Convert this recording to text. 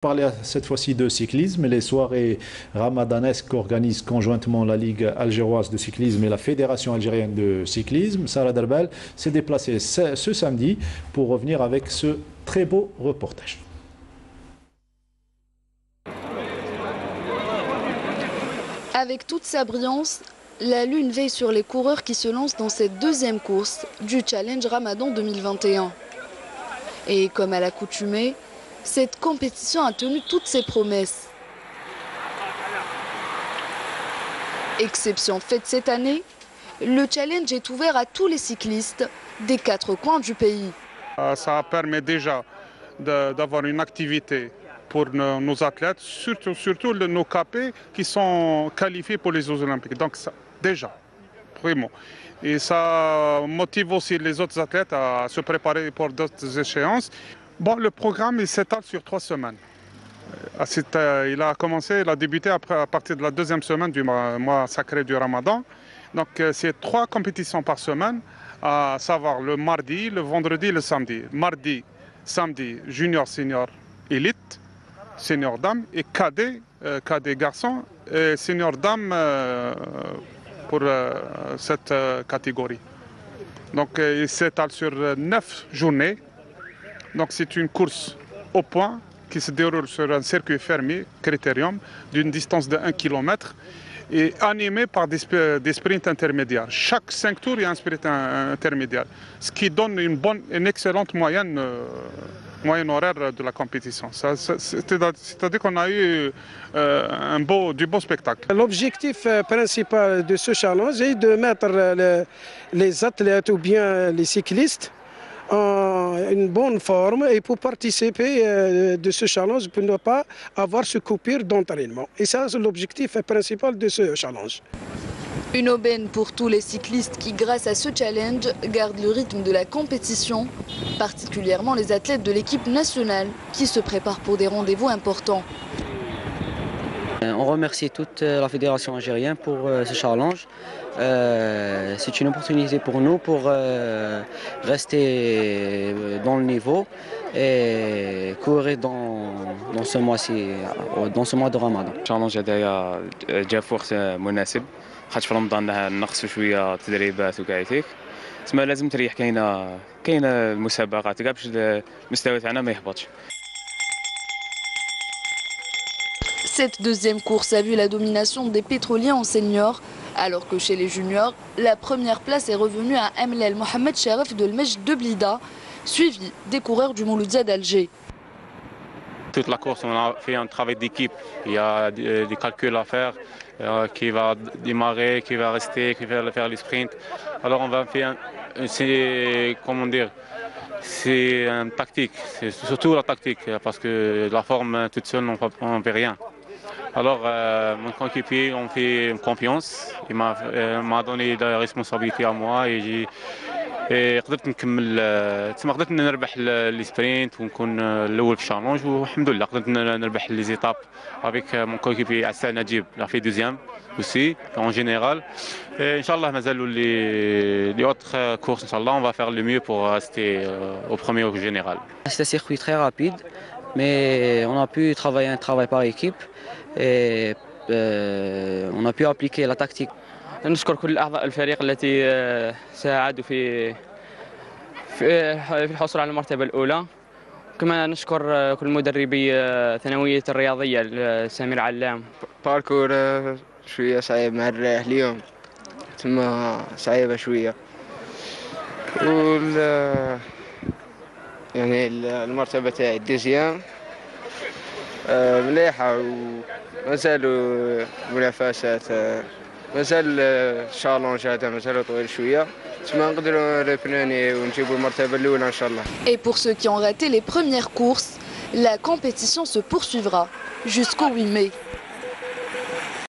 Parler cette fois-ci de cyclisme, les soirées ramadanesques qu'organise conjointement la Ligue algéroise de cyclisme et la Fédération algérienne de cyclisme. Sarah Derbel s'est déplacée ce samedi pour revenir avec ce très beau reportage. Avec toute sa brillance, la lune veille sur les coureurs qui se lancent dans cette deuxième course du Challenge Ramadan 2021. Et comme à l'accoutumée, cette compétition a tenu toutes ses promesses. Exception faite cette année, le challenge est ouvert à tous les cyclistes des 4 coins du pays. Ça permet déjà d'avoir une activité pour nos athlètes, surtout nos capés qui sont qualifiés pour les Jeux Olympiques. Donc ça, déjà, vraiment. Et ça motive aussi les autres athlètes à se préparer pour d'autres échéances. Bon, le programme s'étale sur 3 semaines. Il a débuté à partir de la 2e semaine du mois sacré du Ramadan. Donc c'est 3 compétitions par semaine, à savoir le mardi, le vendredi et le samedi. Mardi, samedi, junior, senior, élite, senior dame et cadet, cadet garçon et senior dame pour cette catégorie. Donc il s'étale sur 9 journées. Donc c'est une course au point qui se déroule sur un circuit fermé, critérium, d'une distance de 1 km et animée par des sprints intermédiaires. Chaque 5 tours, il y a un sprint intermédiaire, ce qui donne une excellente moyenne horaire de la compétition. C'est-à-dire qu'on a eu du beau spectacle. L'objectif principal de ce challenge est de mettre les athlètes ou bien les cyclistes en une bonne forme et pour participer de ce challenge pour ne pas avoir ce coupure d'entraînement. Et ça, c'est l'objectif principal de ce challenge. Une aubaine pour tous les cyclistes qui, grâce à ce challenge, gardent le rythme de la compétition, particulièrement les athlètes de l'équipe nationale qui se préparent pour des rendez-vous importants. On remercie toute la fédération algérienne pour ce challenge. C'est une opportunité pour nous pour rester dans le niveau et courir dans ce mois de Ramadan. الشالنج هذايا جا في وقت مناسب خاطر في رمضان نقصوا شويه تدريبات وكاع هيك تسمى لازم تريح كاينه المسابقات كاع باش المستوى تاعنا ما يهبطش. Cette deuxième course a vu la domination des pétroliers en seniors, alors que chez les juniors, la première place est revenue à Emlel Mohamed Sharaf de L'Mej de Blida, suivi des coureurs du Mouloudia d'Alger. Toute la course, on a fait un travail d'équipe. Il y a des calculs à faire, qui va démarrer, qui va rester, qui va faire les sprints. Alors on va faire, c'est une tactique, c'est surtout la tactique, parce que la forme toute seule, on ne fait rien. Alors mon coéquipier, on fait confiance, il m'a donné la responsabilité à moi et قدرت نكمل تما قدرت نربح لي سبرينت ونكون الاول في الشالنج والحمد لله قدرت نربح لي زيتاب افيك مون كوكيبي عسى نجيب لا في دوزيام aussi en général et inchallah مازالوا les autres courses inchallah on va faire le mieux pour rester au premier au général. C'est un circuit très rapide mais on a pu travailler un travail par équipe et on a pu appliquer la tactique. نشكر كل أعضاء الفريق التي ساعدوا في الحصول على المرتبة الأولى. كما نشكر كل مدربي ثانوية الرياضية سمير علام. باركور شوية صعيب مع الريح اليوم ثم صعيبة شوية. يعني المرتبة تاعي الدوزيام مليحة ومازالوا منافسات مازال الشالنج هذا مازال طويل شويه تما نقدروا نبناني ونجيبوا المرتبه الاولى ان شاء الله. Et pour ceux qui ont raté les premières courses, la compétition se poursuivra jusqu'au 8 mai.